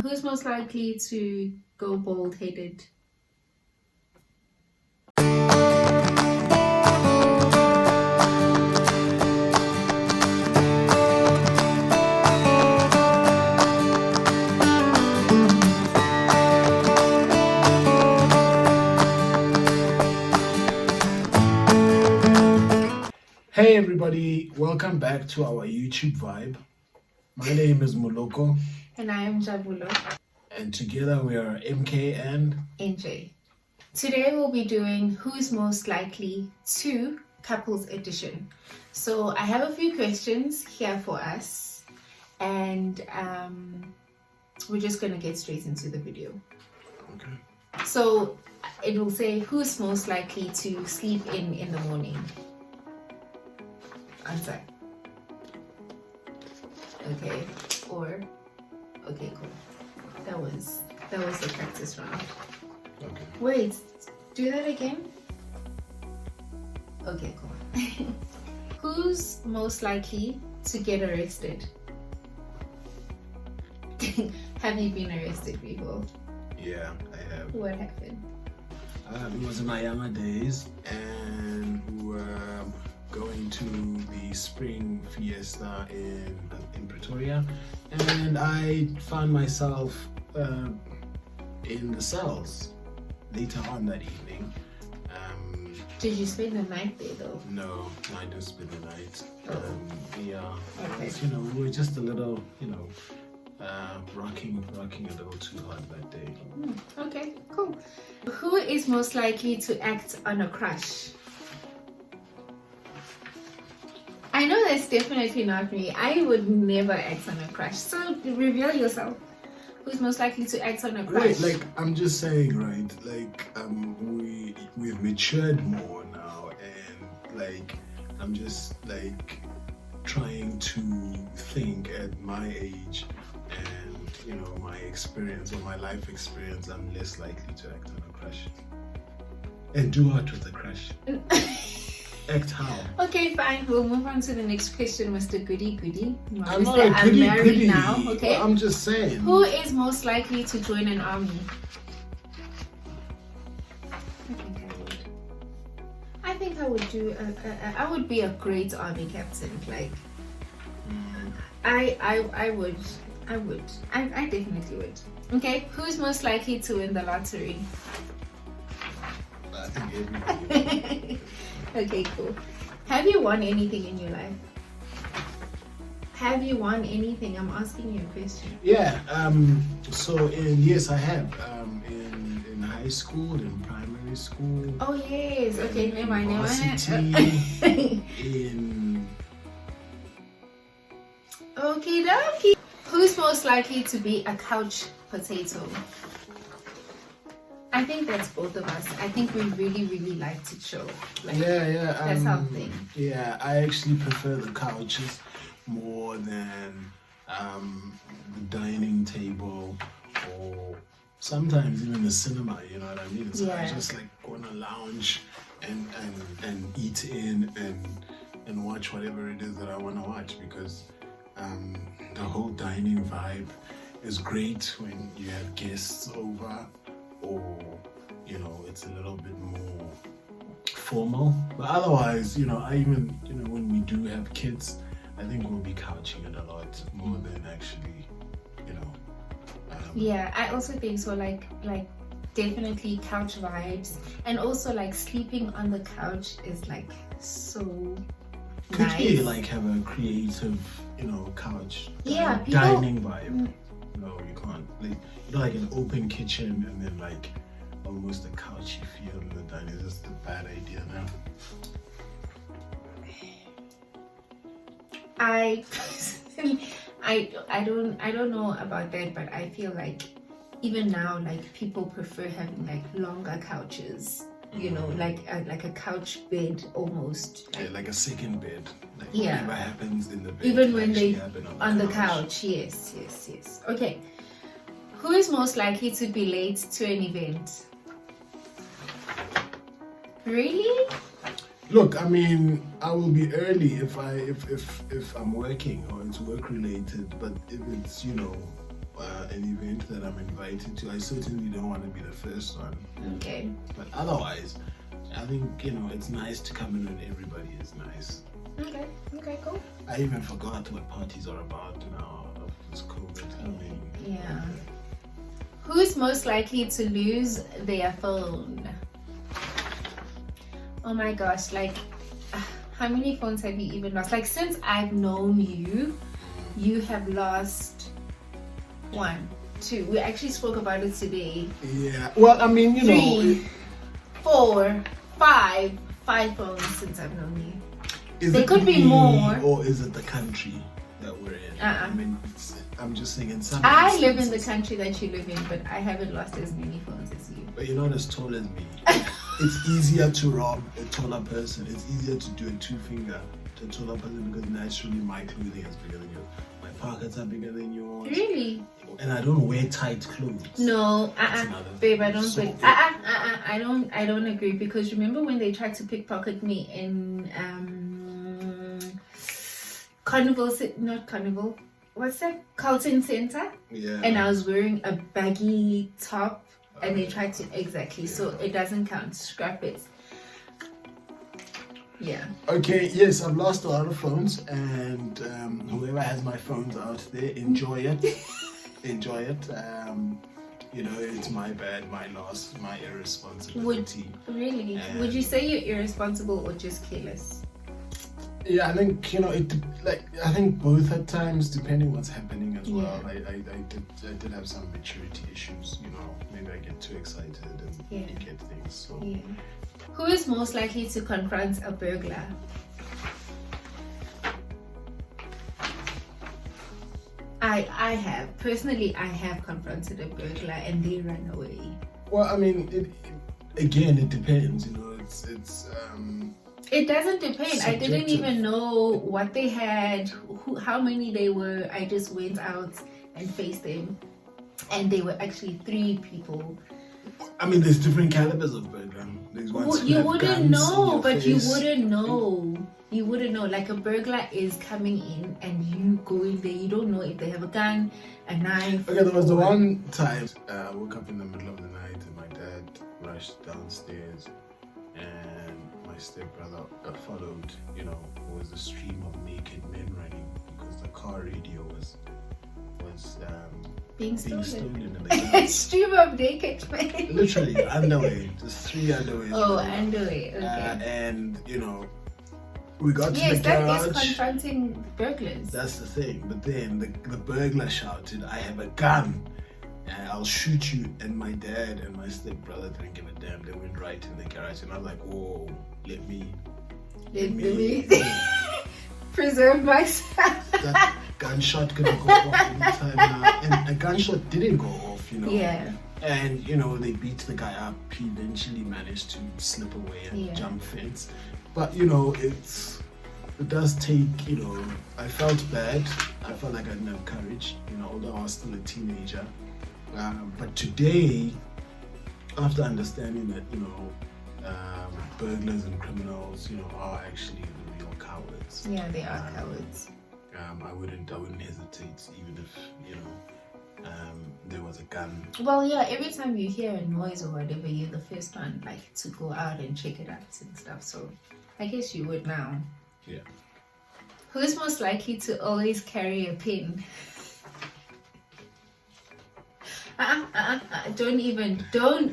Who's most likely to go bald-headed? Hey everybody, welcome back to our YouTube vibe. My name is Moloko. And I am Jabulo. And together we are MK and NJ. Today we'll be doing Who's Most Likely to Couples Edition. So I have a few questions here for us, and we're just going to get straight into the video. Okay. So it will say who's most likely to sleep in the morning. Answer. Okay. Or okay, cool. That was the practice round. Okay. Wait, do that again. Okay, cool. Who's most likely to get arrested? Have you been arrested before? Yeah, I have. What happened? It was in my younger days, and we were going to the spring fiesta in Pretoria, and I found myself in the cells later on that evening. Did you spend the night there though? No, I didn't spend the night. Yeah, Okay. we were just a little, rocking a little too hard that day. Okay, cool. Who is most likely to act on a crush? I know that's definitely not me. I would never act on a crush. So reveal yourself. Who's most likely to act on a crush? Wait, I'm just saying, right? We've matured more now, and I'm just trying to think at my age and my experience or my life experience. I'm less likely to act on a crush. And do what with a crush? Act how? Okay, fine. We'll move on to the next question, Mr. Goody Goody. I'm not a goody married goody now, okay? Well, I'm just saying. Who is most likely to join an army? I think I would do. I would be a great army captain. I would. I definitely would. Okay. Who's most likely to win the lottery? I think everybody. Okay, cool. Have you won anything in your life? Have you won anything? I'm asking you a question. Yeah. Yes, I have. In high school, in primary school. Oh yes. Okay. Never mind. In. Okay, dokie. Who's most likely to be a couch potato? I think that's both of us. I think we really, really like to chill. Yeah. That's our thing. Yeah, I actually prefer the couches more than the dining table, or sometimes even the cinema. You know what I mean? So I just go on a lounge and eat in and watch whatever it is that I want to watch, because the whole dining vibe is great when you have guests over, or it's a little bit more formal. But otherwise, I even when we do have kids, I think we'll be couching it a lot more than actually yeah, I also think so. Definitely couch vibes, and also sleeping on the couch is so could nice. you have a creative couch dining vibe? No, you can't. Like an open kitchen and then almost a couchy feel in the dining. Is just a bad idea now. I don't know about that, but I feel even now people prefer having longer couches. Like a couch bed almost. Like a second bed. Yeah. Whatever happens in the bed. Even when they on the couch. Yes. Okay. Who is most likely to be late to an event? Really? Look, I mean, I will be early if I'm working or it's work related. But if it's an event that I'm invited to, I certainly don't want to be the first one. Okay. But otherwise, I think, it's nice to come in when everybody is nice. Okay. Okay, cool. I even forgot what parties are about now of this COVID. Yeah. Who's most likely to lose their phone? Oh my gosh, like, how many phones have you even lost? Like, since I've known you, you have lost 1, 2. We actually spoke about it today. Yeah. Well, 3, 4, 5 phones since I've known you. There could be more. Or is it the country that we're in? I'm just saying in some I instances, live in the country that you live in, but I haven't lost as many phones as you. But you're not as tall as me. It's easier to rob a taller person. It's easier to do a 2-finger to a taller person because naturally my clothing is bigger than yours. My pockets are bigger than yours. Really? And I don't wear tight clothes. No, babe, I don't. So, I don't agree, because remember when they tried to pickpocket me in Carlton Center? Yeah. And I was wearing a baggy top, and they tried to so it doesn't count. Scrap it. Yeah. Okay, yes, I've lost a lot of phones, and whoever has my phones out there, enjoy it. Enjoy it. It's my bad, my loss, my irresponsibility. Really? Would you say you're irresponsible or just careless? Yeah, I think I think both at times, depending what's happening as well. Yeah. I did have some maturity issues. Maybe I get too excited and get things. So. Yeah. Who is most likely to confront a burglar? I have confronted a burglar and they ran away. Well, it depends. It doesn't depend. Subjective. I didn't even know what they had, how many they were. I just went out and faced them, and they were actually 3 people. There's different calibers of burglar. There's ones You wouldn't know, but you face. wouldn't know. You wouldn't know. Like, a burglar is coming in and you go in there. You don't know if they have a gun, a knife. Okay, there was the one time I woke up in the middle of the night and my dad rushed downstairs and my stepbrother followed. It was a stream of naked men running because the car radio was being stolen. In the car. Stream of naked men. Literally underwear, just 3 underwear. Oh, underwear. Okay. And we got to the Yes, garage. that is confronting burglars. That's the thing. But then the burglar shouted, "I have a gun. I'll shoot you." And my dad and my stepbrother didn't give a damn. They went right in the garage, and I was like, "Whoa, let me preserve myself." That gunshot could go off anytime now, and a gunshot didn't go off. Yeah. And they beat the guy up. He eventually managed to slip away and jump fence. But it does take. I felt bad. I felt like I didn't have courage. Although I was still a teenager. But today, after understanding that burglars and criminals, are actually the real cowards. Yeah, they are cowards. I wouldn't hesitate even if there was a gun. Well, yeah, every time you hear a noise or whatever, you're the first one to go out and check it out and stuff. So I guess you would now. Yeah. Who's most likely to always carry a pin? Don't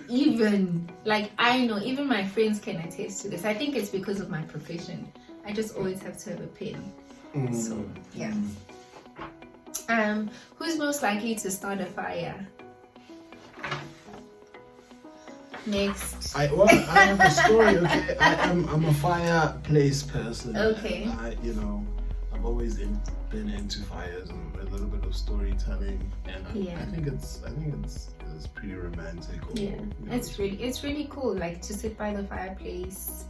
even. Like, I know, even my friends can attest to this. I think it's because of my profession. I just always have to have a pin. So, yeah. Who's most likely to start a fire? Next. I have a story, okay? I'm a fireplace person. Okay. I've always been into fires and a little bit of storytelling, and I think it's pretty romantic. It's really cool, like, to sit by the fireplace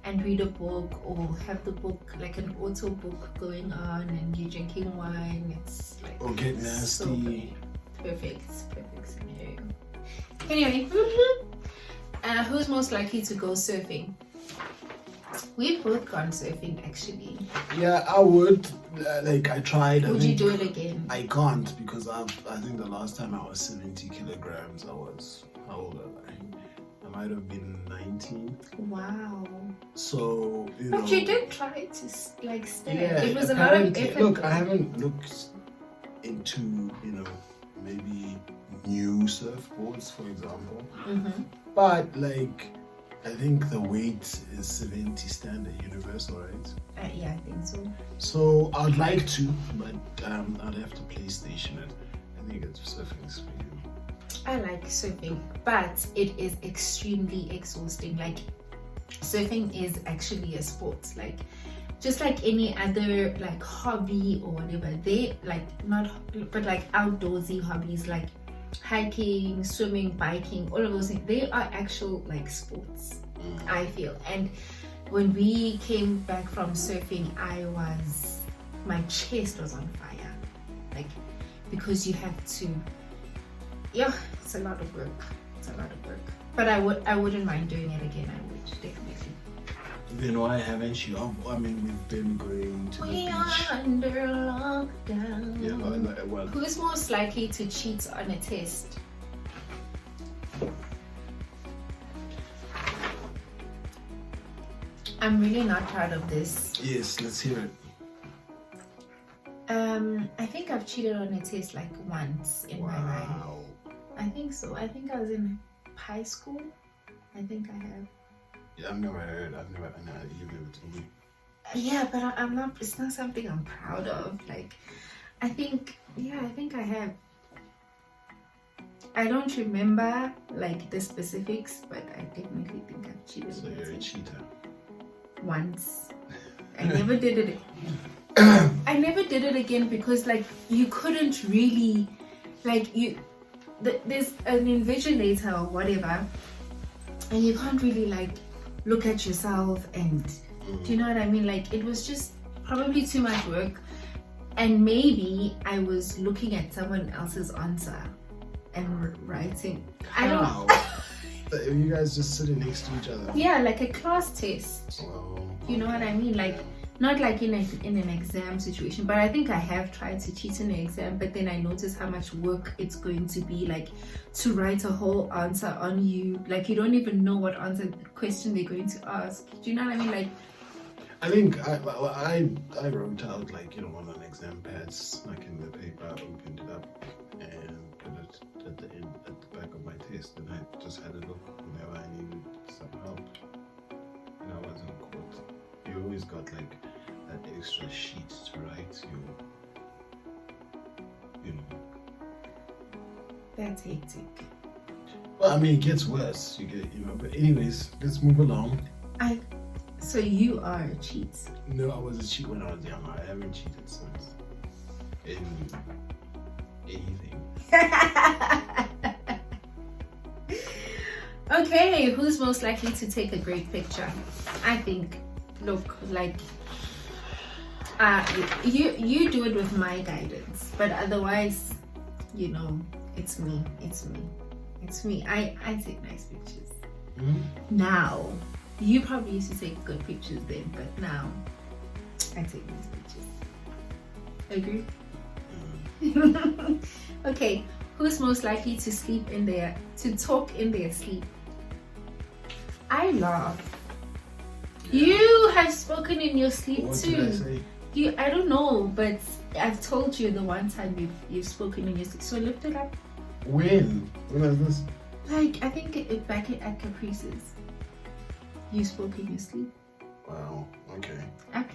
and read a book, or have the book like an auto book going on and you're drinking wine. It's like, or get nasty. So perfect scenario. Anyway, who's most likely to go surfing? We've both gone surfing actually. Yeah, I would. Like I tried. Would you do it again? I can't because I think the last time I was 70 kilograms. I was, how old am I? I might have been 19. Wow. So But you did try to like stand. Yeah, It was a lot of effort. Look, I haven't looked into maybe new surfboards, for example. Mm-hmm. But like, I think the weight is 70 standard universal, right? Yeah, I think so. So I'd like to, but I'd have to PlayStation it. I think it's surfing's for you. I like surfing, but it is extremely exhausting. Like, surfing is actually a sport. Like, just like any other like hobby or whatever, they like not, but like outdoorsy hobbies like hiking, swimming, biking, all of those things, they are actual like sports, I feel. And when we came back from surfing, my chest was on fire, like, because you have to, it's a lot of work. But I wouldn't mind doing it again. I would definitely. Then why haven't you? I mean, we've been going to the beach. We are under lockdown. Yeah, well. Who's most likely to cheat on a test? I'm really not proud of this. Yes, let's hear it. I think I've cheated on a test like once in my life. I think so. I think I was in high school. I think I have. Yeah, I've never heard. You've never told me. Yeah, but I'm not. It's not something I'm proud of. Like, I think I have. I don't remember like the specifics, but I definitely think I've cheated. So you're a cheater. Once. I never did it. I never did it again because like you couldn't really, like there's an invigilator or whatever, and you can't really like look at yourself and do you know what I mean? Like it was just probably too much work, and maybe I was looking at someone else's answer and writing. I don't know. You guys just sitting next to each other. Yeah, like a class test. Oh, you know what I mean? Like not like in an exam situation, but I think I have tried to cheat in an exam, but then I noticed how much work it's going to be, like to write a whole answer on you, like you don't even know what question they're going to ask. Do you know what I mean? Like I think I wrote out like on an exam pad, snuck in the paper, opened it up, and put it at the end at the back of my test, and I just had a look whenever I needed some help. And I wasn't caught. You always got like that extra sheet to write that's hectic. Well, I mean, it gets worse. You get, but anyways, let's move along. So you are a cheat? No, I was a cheat when I was young. I haven't cheated since in anything. Okay, who's most likely to take a great picture? I think, look, like, you do it with my guidance, but otherwise, it's me. I take nice pictures. Now, you probably used to take good pictures then, but now, I take nice pictures. Agree? Okay, who's most likely to talk in their sleep? I laugh. You have spoken in your sleep what too. Did I say? I don't know, but I've told you the one time you've spoken in your sleep. So look it up. When was this? Like I think back at Caprice's. You spoke in your sleep. Wow. Okay. Up.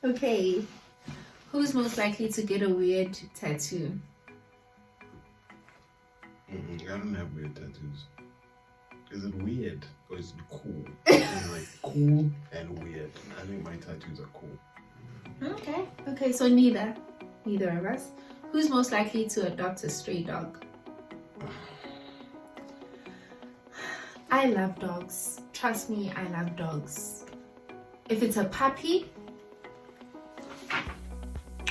Okay. Who's most likely to get a weird tattoo? I don't have weird tattoos. Is it weird or is it cool? Like cool and weird. I think my tattoos are cool. Okay, so neither of us. Who's most likely to adopt a stray dog? I love dogs. Trust me, I love dogs. If it's a puppy.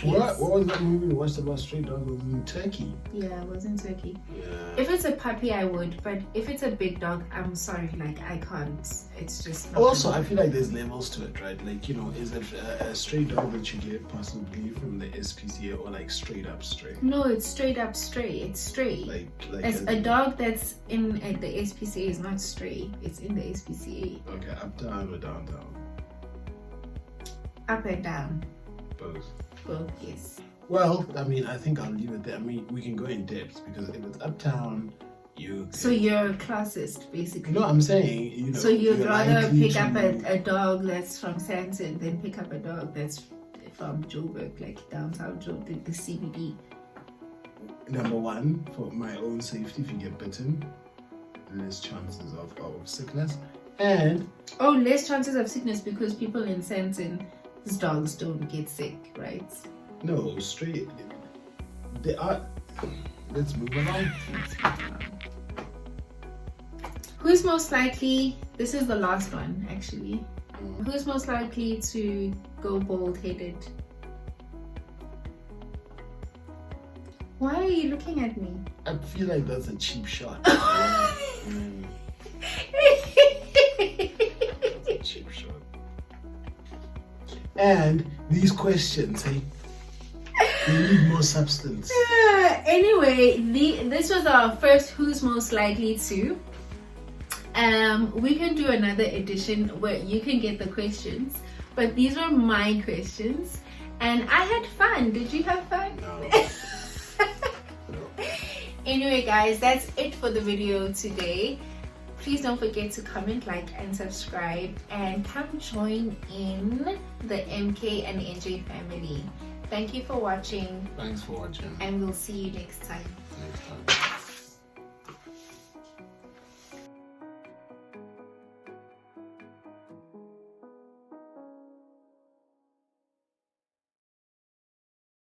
What? What was that movie we watched about stray dogs? It was in Turkey. Yeah, it was in Turkey. Yeah. If it's a puppy, I would, but if it's a big dog, I'm sorry, like I can't. It's just not Also, gonna I feel like there's levels to it, right? Like, you know, is it a stray dog that you get possibly from the SPCA or like straight up stray? No, it's straight up stray. It's stray. Like As a dog that's in at the SPCA is not stray. It's in the SPCA. Okay, up, down, or downtown? Up and down. Both. Both, yes. Well, I mean, I think I'll leave it there. I mean, we can go in depth because if it's uptown, you. So you're a classist, basically. No, I'm saying, you know. So you'd you're rather likely pick up to- a dog that's from Sandton than pick up a dog that's from Joburg, like downtown Joburg, the CBD. Number one, for my own safety, if you get bitten, less chances of sickness. And Oh, less chances of sickness because people in Sandton's dogs don't get sick, right? no, straight. They are. Let's move along. Who's most likely, this is the last one actually, who's most likely to go bald-headed? Why are you looking at me? I feel like that's a cheap shot. Cheap shot. And these questions, hey, they need more substance. Anyway, this was our first Who's Most Likely To. We can do another edition where you can get the questions, but these were my questions and I had fun. Did you have fun? No. Anyway guys, that's it for the video today. Please don't forget to comment, like and subscribe and come join in the MK and NJ family. Thank you for watching Thanks for watching. and we'll see you next time. Next time.